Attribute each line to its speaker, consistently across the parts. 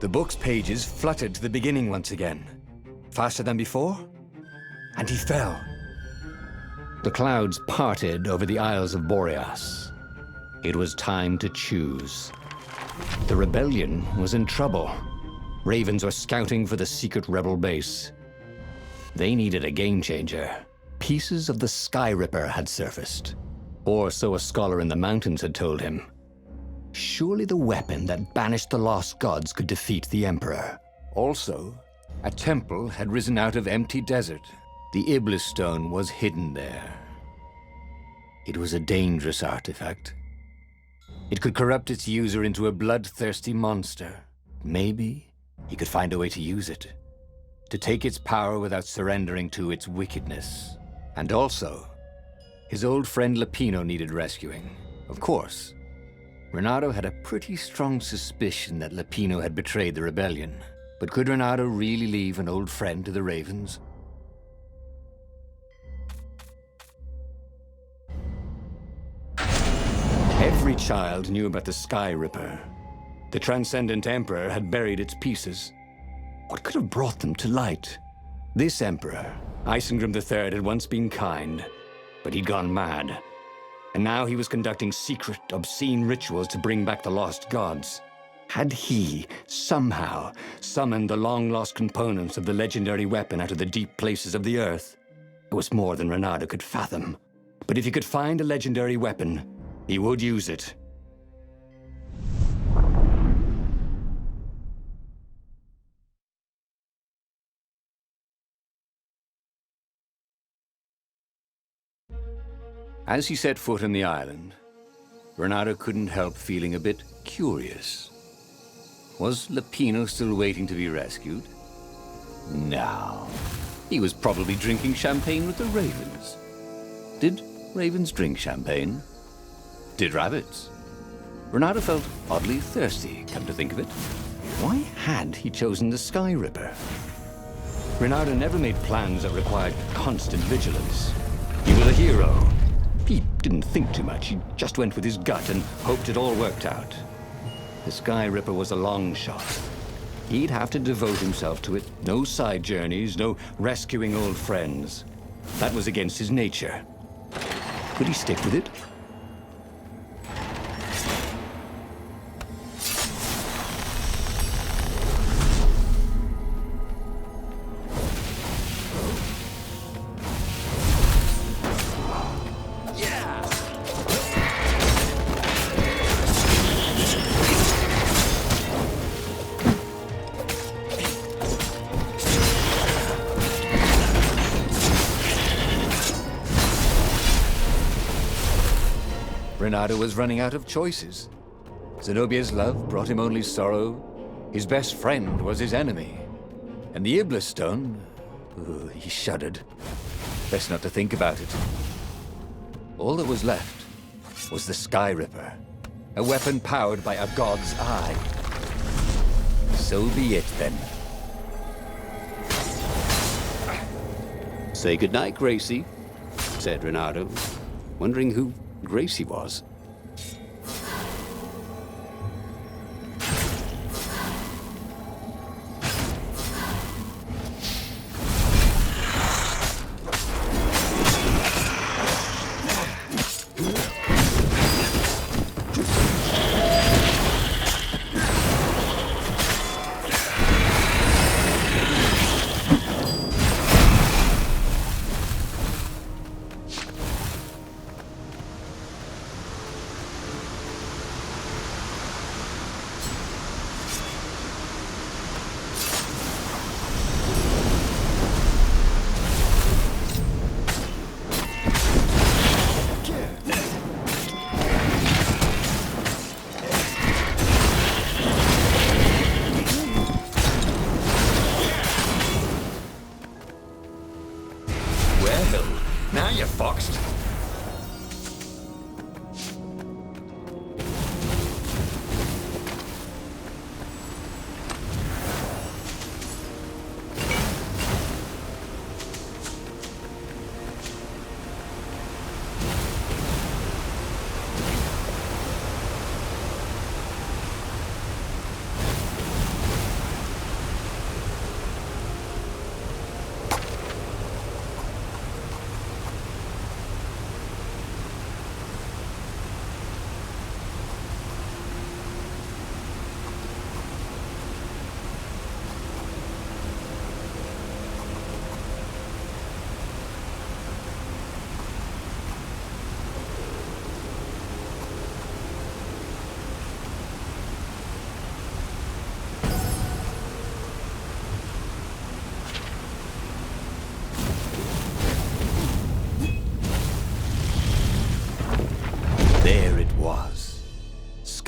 Speaker 1: The book's pages fluttered to the beginning once again. Faster than before? And he fell. The clouds parted over the Isles of Boreas. It was time to choose. The rebellion was in trouble. Ravens were scouting for the secret rebel base. They needed a game changer. Pieces of the Sky Ripper had surfaced. Or so a scholar in the mountains had told him. Surely the weapon that banished the lost gods could defeat the Emperor. Also, a temple had risen out of empty desert. The Iblis stone was hidden there. It was a dangerous artifact. It could corrupt its user into a bloodthirsty monster. Maybe he could find a way to use it, to take its power without surrendering to its wickedness. And also, his old friend Lupino needed rescuing. Of course, Reynardo had a pretty strong suspicion that Lupino had betrayed the rebellion. But could Reynardo really leave an old friend to the Ravens? Every child knew about the Sky Ripper. The Transcendent Emperor had buried its pieces. What could have brought them to light? This Emperor, Isengrim III, had once been kind, but he'd gone mad. And now he was conducting secret, obscene rituals to bring back the lost gods. Had he, somehow, summoned the long-lost components of the legendary weapon out of the deep places of the earth? It was more than Reynardo could fathom. But if he could find a legendary weapon, he would use it. As he set foot on the island, Reynardo couldn't help feeling a bit curious. Was Lupino still waiting to be rescued? No. He was probably drinking champagne with the ravens. Did ravens drink champagne? Did rabbits? Reynardo felt oddly thirsty, come to think of it. Why had he chosen the Sky Ripper? Reynardo never made plans that required constant vigilance. He was a hero. He didn't think too much. He just went with his gut and hoped it all worked out. The Sky Ripper was a long shot. He'd have to devote himself to it. No side journeys, no rescuing old friends. That was against his nature. Could he stick with it? Reynardo was running out of choices. Zenobia's love brought him only sorrow. His best friend was his enemy. And the Iblis stone, he shuddered. Best not to think about it. All that was left was the Sky Ripper, a weapon powered by a god's eye. So be it, then.
Speaker 2: "Say goodnight, Gracie," said Reynardo, wondering who Gracie was.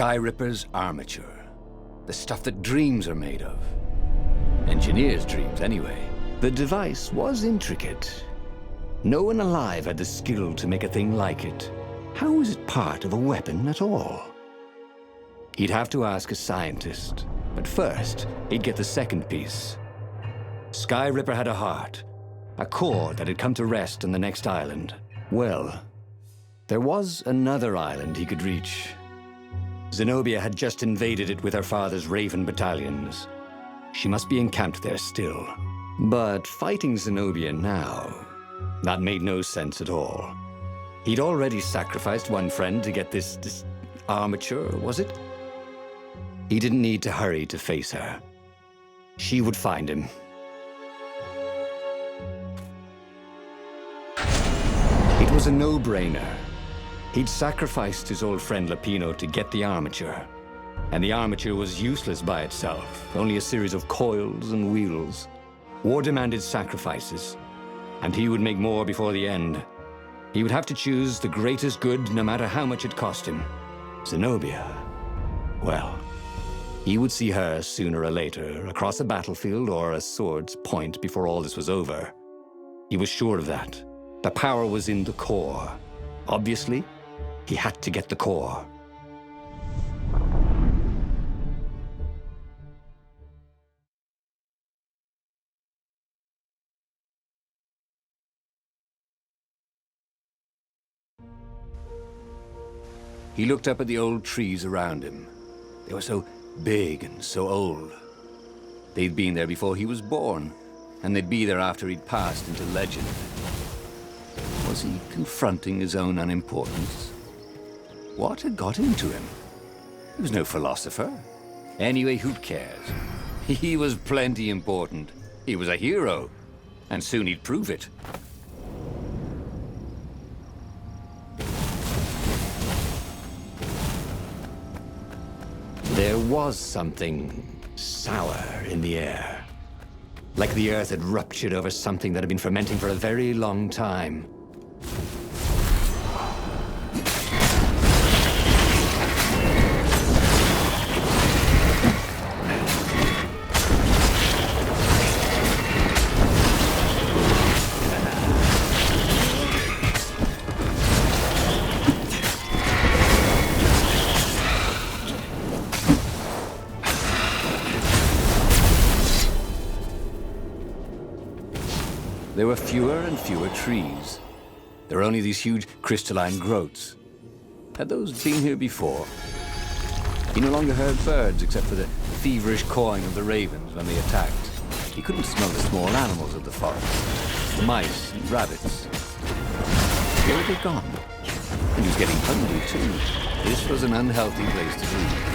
Speaker 1: Skyripper's armature. The stuff that dreams are made of. Engineers' dreams, anyway. The device was intricate. No one alive had the skill to make a thing like it. How was it part of a weapon at all? He'd have to ask a scientist. But first, he'd get the second piece. Skyripper had a heart. A core that had come to rest on the next island. Well, there was another island he could reach. Zenobia had just invaded it with her father's Raven battalions. She must be encamped there still. But fighting Zenobia now, that made no sense at all. He'd already sacrificed one friend to get this armature, was it? He didn't need to hurry to face her. She would find him. It was a no-brainer. He'd sacrificed his old friend Lapino to get the armature. And the armature was useless by itself, only a series of coils and wheels. War demanded sacrifices, and he would make more before the end. He would have to choose the greatest good no matter how much it cost him. Zenobia. Well, he would see her sooner or later, across a battlefield or a sword's point before all this was over. He was sure of that. The power was in the core. Obviously, he had to get the core. He looked up at the old trees around him. They were so big and so old. They'd been there before he was born, and they'd be there after he'd passed into legend. Was he confronting his own unimportance? What had got into him? He was no philosopher. Anyway, who cares? He was plenty important. He was a hero, and soon he'd prove it. There was something sour in the air. Like the earth had ruptured over something that had been fermenting for a very long time. There were fewer and fewer trees. There were only these huge crystalline growths. Had those been here before? He no longer heard birds except for the feverish cawing of the ravens when they attacked. He couldn't smell the small animals of the forest, the mice and rabbits. Where had they gone? And he was getting hungry too. This was an unhealthy place to be.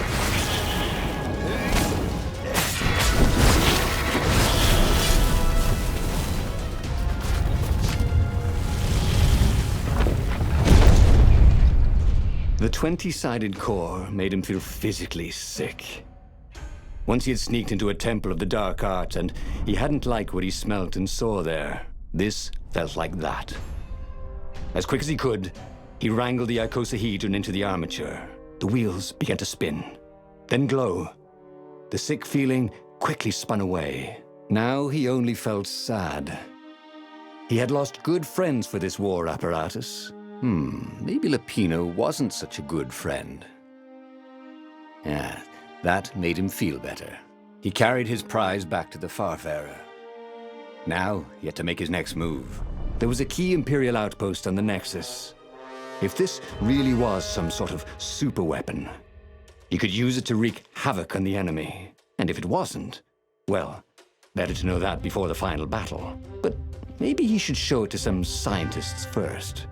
Speaker 1: The 20-sided core made him feel physically sick. Once he had sneaked into a temple of the dark arts, and he hadn't liked what he smelt and saw there. This felt like that. As quick as he could, he wrangled the icosahedron into the armature. The wheels began to spin, then glow. The sick feeling quickly spun away. Now he only felt sad. He had lost good friends for this war apparatus. Maybe Lapino wasn't such a good friend. Yeah, that made him feel better. He carried his prize back to the Farfarer. Now, he had to make his next move. There was a key Imperial outpost on the Nexus. If this really was some sort of super weapon, he could use it to wreak havoc on the enemy. And if it wasn't, well, better to know that before the final battle. But maybe he should show it to some scientists first.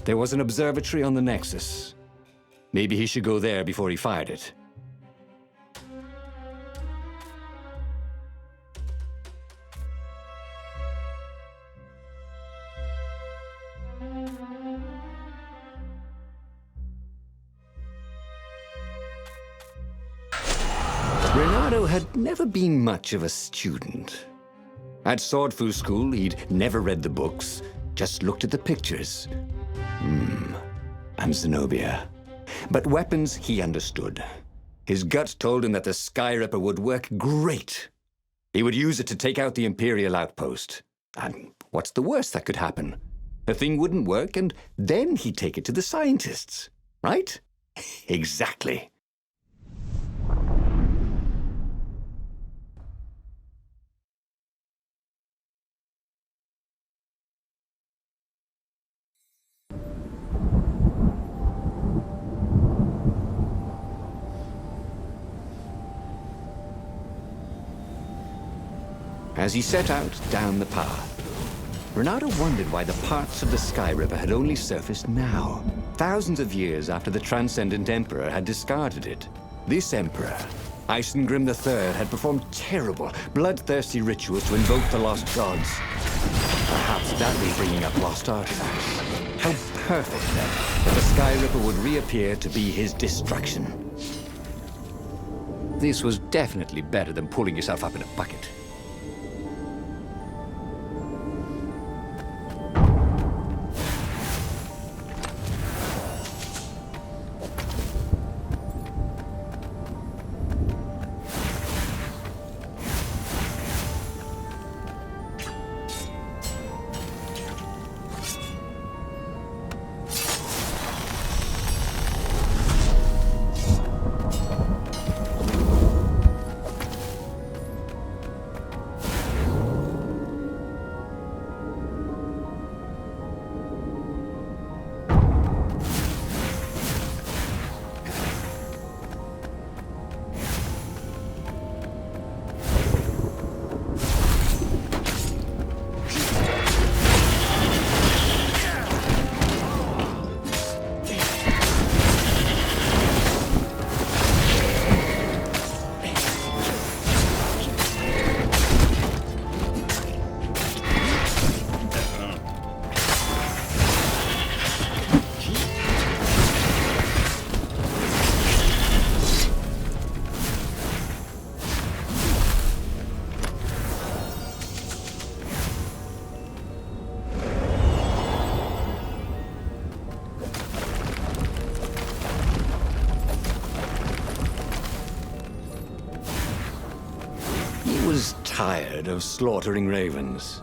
Speaker 1: There was an observatory on the Nexus. Maybe he should go there before he fired it. Reynardo had never been much of a student. At Swordfu School, he'd never read the books, just looked at the pictures. I'm Zenobia. But weapons he understood. His gut told him that the Skyripper would work great. He would use it to take out the Imperial outpost. And what's the worst that could happen? The thing wouldn't work, and then he'd take it to the scientists. Right? Exactly. As he set out down the path, Reynardo wondered why the parts of the Skyripper had only surfaced now, thousands of years after the Transcendent Emperor had discarded it. This Emperor, Isengrim III, had performed terrible, bloodthirsty rituals to invoke the lost gods. Perhaps that was bringing up lost artifacts. How perfect, then, that the Skyripper would reappear to be his destruction. This was definitely better than pulling yourself up in a bucket. Tired of slaughtering ravens.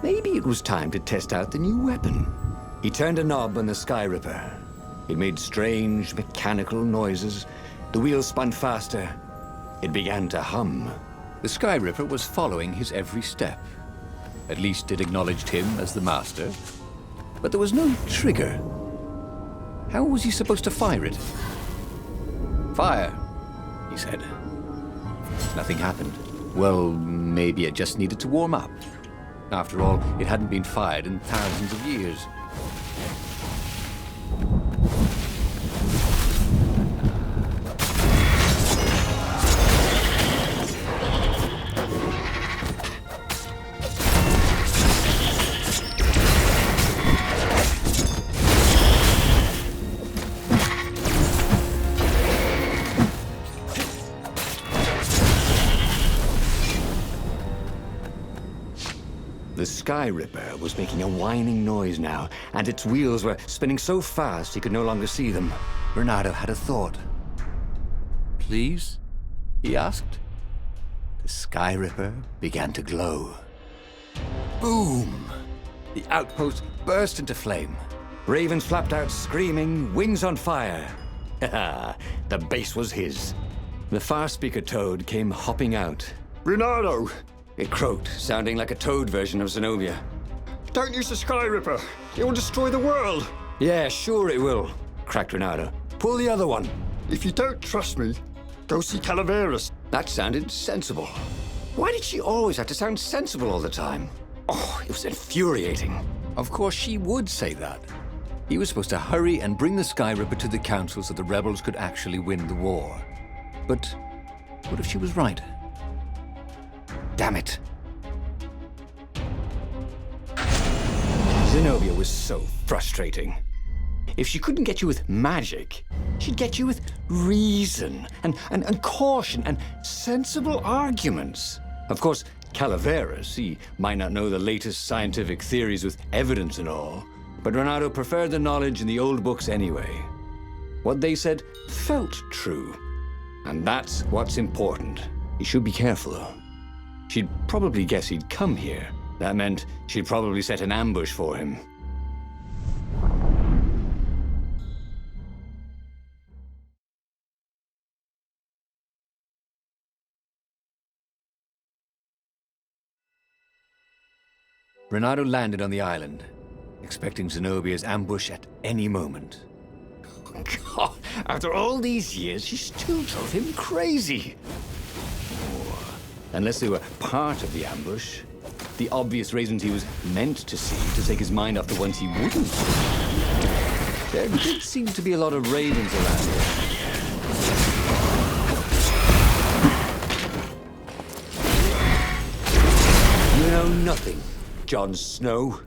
Speaker 1: Maybe it was time to test out the new weapon. He turned a knob on the Skyripper. It made strange, mechanical noises. The wheels spun faster. It began to hum. The Skyripper was following his every step. At least it acknowledged him as the master. But there was no trigger. How was he supposed to fire it? Fire, he said. Nothing happened. Well, maybe it just needed to warm up. After all, it hadn't been fired in thousands of years. The Skyripper was making a whining noise now, and its wheels were spinning so fast he could no longer see them. Reynardo had a thought. "Please?" he asked. The Skyripper began to glow. Boom! The outpost burst into flame. Ravens flapped out screaming, wings on fire. The base was his. The far-speaker toad came hopping out. "Reynardo!" It croaked, sounding like a toad version of Zenobia.
Speaker 3: "Don't use the Skyripper. It will destroy the world."
Speaker 1: "Yeah, sure it will," cracked Reynardo. "Pull the other one."
Speaker 3: "If you don't trust me, go see Calaveras."
Speaker 1: That sounded sensible. Why did she always have to sound sensible all the time? Oh, it was infuriating. Of course she would say that. He was supposed to hurry and bring the Skyripper to the council so the rebels could actually win the war. But what if she was right? Damn it. Zenobia was so frustrating. If she couldn't get you with magic, she'd get you with reason and caution and sensible arguments. Of course, Calaveras, he might not know the latest scientific theories with evidence and all, but Reynardo preferred the knowledge in the old books anyway. What they said felt true. And that's what's important. You should be careful. She'd probably guess he'd come here. That meant she'd probably set an ambush for him. Reynardo landed on the island, expecting Zenobia's ambush at any moment. God, after all these years, she still drove him crazy. Unless they were part of the ambush, the obvious reasons he was meant to see to take his mind off the ones he wouldn't. There did seem to be a lot of ravens around here. You know nothing, Jon Snow.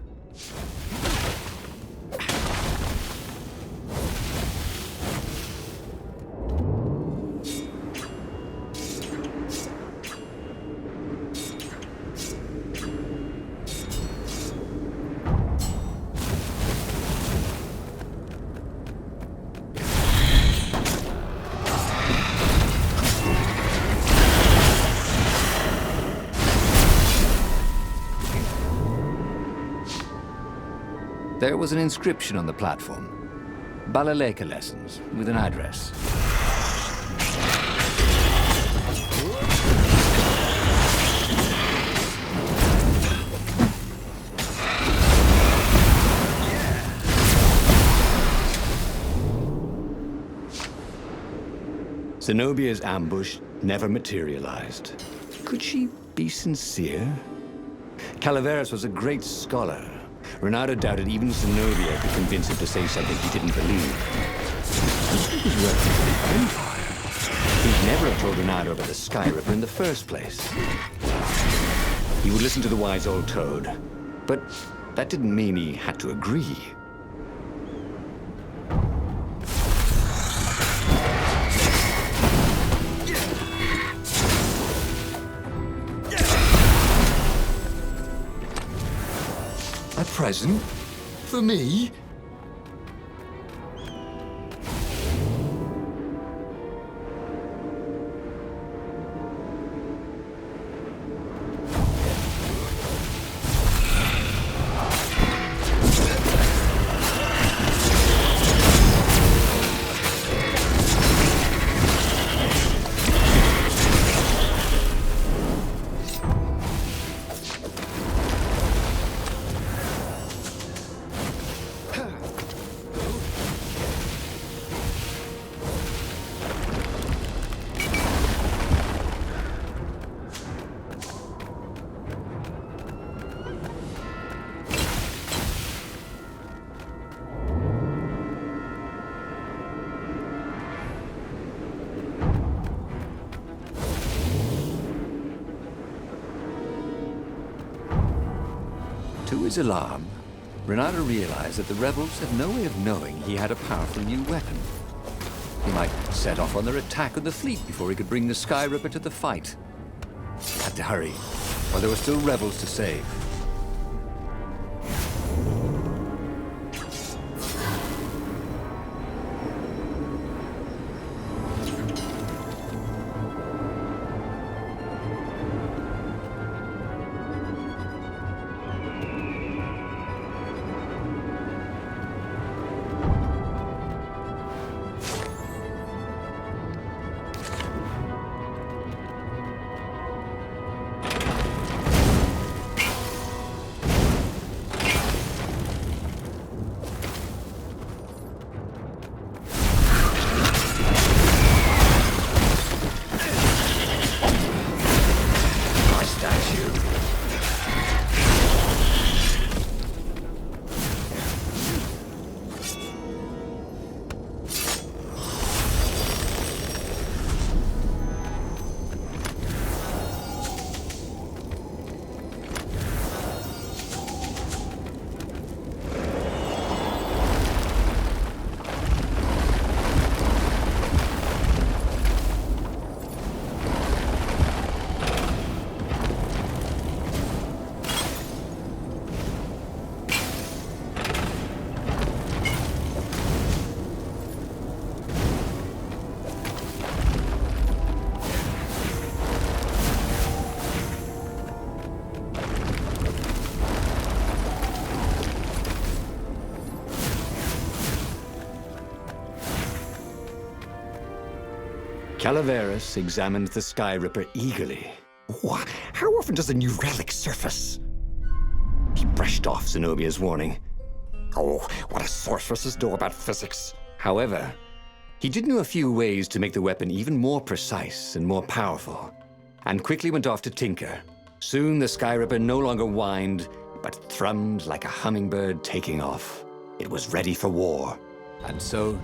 Speaker 1: There was an inscription on the platform. Balaleka lessons, with an address. Zenobia's ambush never materialized. Could she be sincere? Calaveras was a great scholar. Reynardo doubted even Zenobia could convince him to say something he didn't believe. He was working for the Empire. He'd never have told Reynardo about the Sky Ripper in the first place. He would listen to the wise old toad, but that didn't mean he had to agree. A present? For me? To his alarm, Reynardo realized that the rebels had no way of knowing he had a powerful new weapon. He might set off on their attack on the fleet before he could bring the Sky Ripper to the fight. He had to hurry, while there were still rebels to save. Calaveras examined the Sky Ripper eagerly. What? How often does a new relic surface? He brushed off Zenobia's warning. Oh, what do sorceresses know about physics? However, he did know a few ways to make the weapon even more precise and more powerful, and quickly went off to tinker. Soon the Sky Ripper no longer whined, but thrummed like a hummingbird taking off. It was ready for war.
Speaker 4: And so,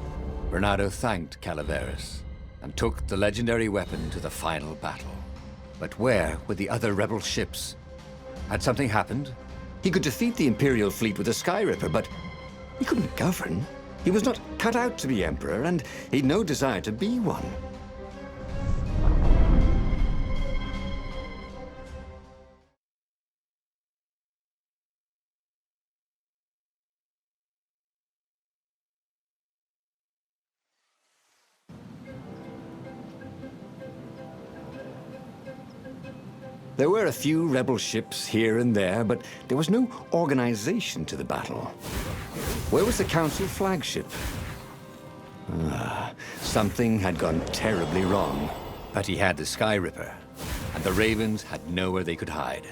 Speaker 4: Reynardo thanked Calaveras and took the legendary weapon to the final battle. But where were the other rebel ships? Had something happened?
Speaker 1: He could defeat the Imperial fleet with a Sky Ripper, but he couldn't govern. He was not cut out to be emperor, and he'd no desire to be one. There were a few rebel ships here and there, but there was no organization to the battle. Where was the Council flagship? Something had gone terribly wrong.
Speaker 4: But he had the Sky Ripper, and the Ravens had nowhere they could hide.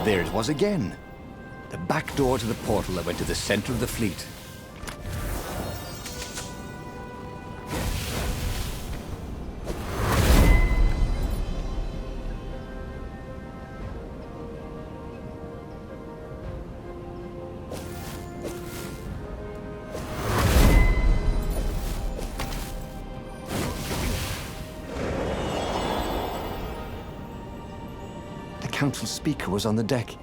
Speaker 4: There it was again. The back door to the portal that went to the center of the fleet.
Speaker 1: Council speaker was on the deck,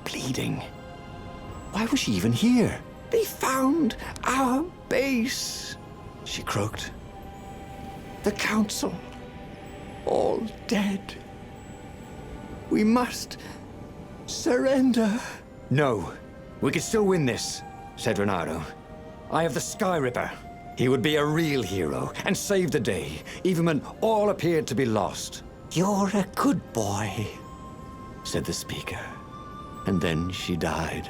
Speaker 1: bleeding. Why was she even here? They found our base, she croaked. The Council, all dead. We must surrender. No, we can still win this, said Reynardo. I have the Sky Ripper. He would be a real hero and save the day, even when all appeared to be lost. You're a good boy, said the speaker, and then she died.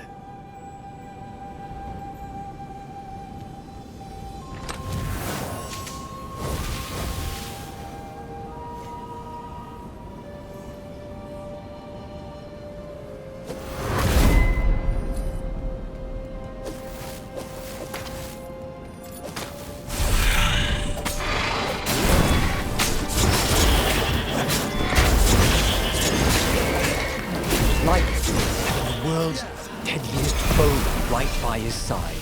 Speaker 4: By his side.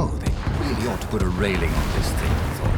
Speaker 4: Oh, they really ought to put a railing on this thing, I thought.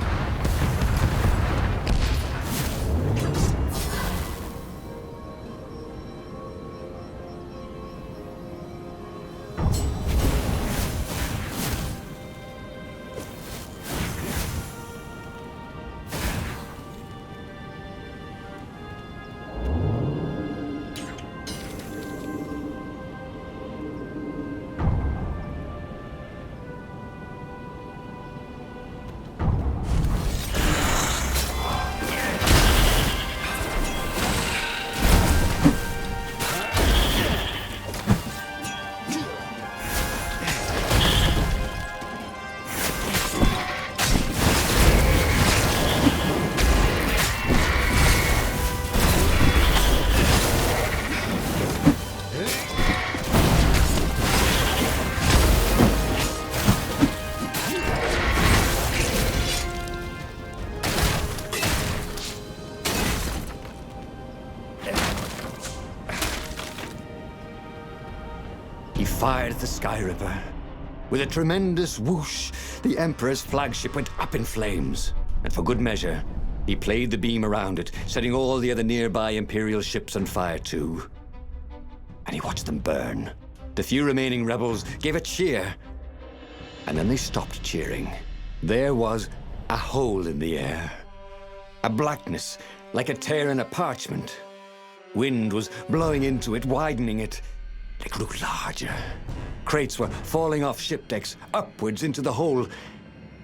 Speaker 1: He fired the Sky Ripper. With a tremendous whoosh, the Emperor's flagship went up in flames. And for good measure, He played the beam around it, setting all the other nearby Imperial ships on fire too. And he watched them burn. The few remaining rebels gave a cheer, and then they stopped cheering. There was a hole in the air, a blackness like a tear in a parchment. Wind was blowing into it, widening it. It grew larger. Crates were falling off ship decks, upwards into the hole,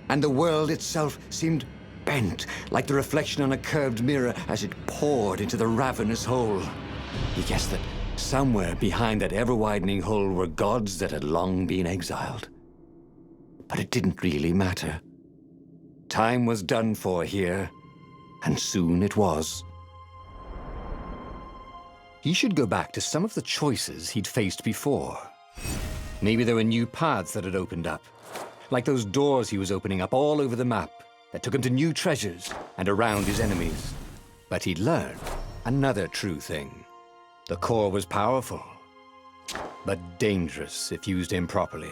Speaker 1: and the world itself seemed bent, like the reflection on a curved mirror as it poured into the ravenous hole. He guessed that somewhere behind that ever-widening hole were gods that had long been exiled. But it didn't really matter. Time was done for here, and soon it was. He should go back to some of the choices he'd faced before. Maybe there were new paths that had opened up, like those doors he was opening up all over the map that took him to new treasures and around his enemies. But he'd learned another true thing. The core was powerful, but dangerous if used improperly.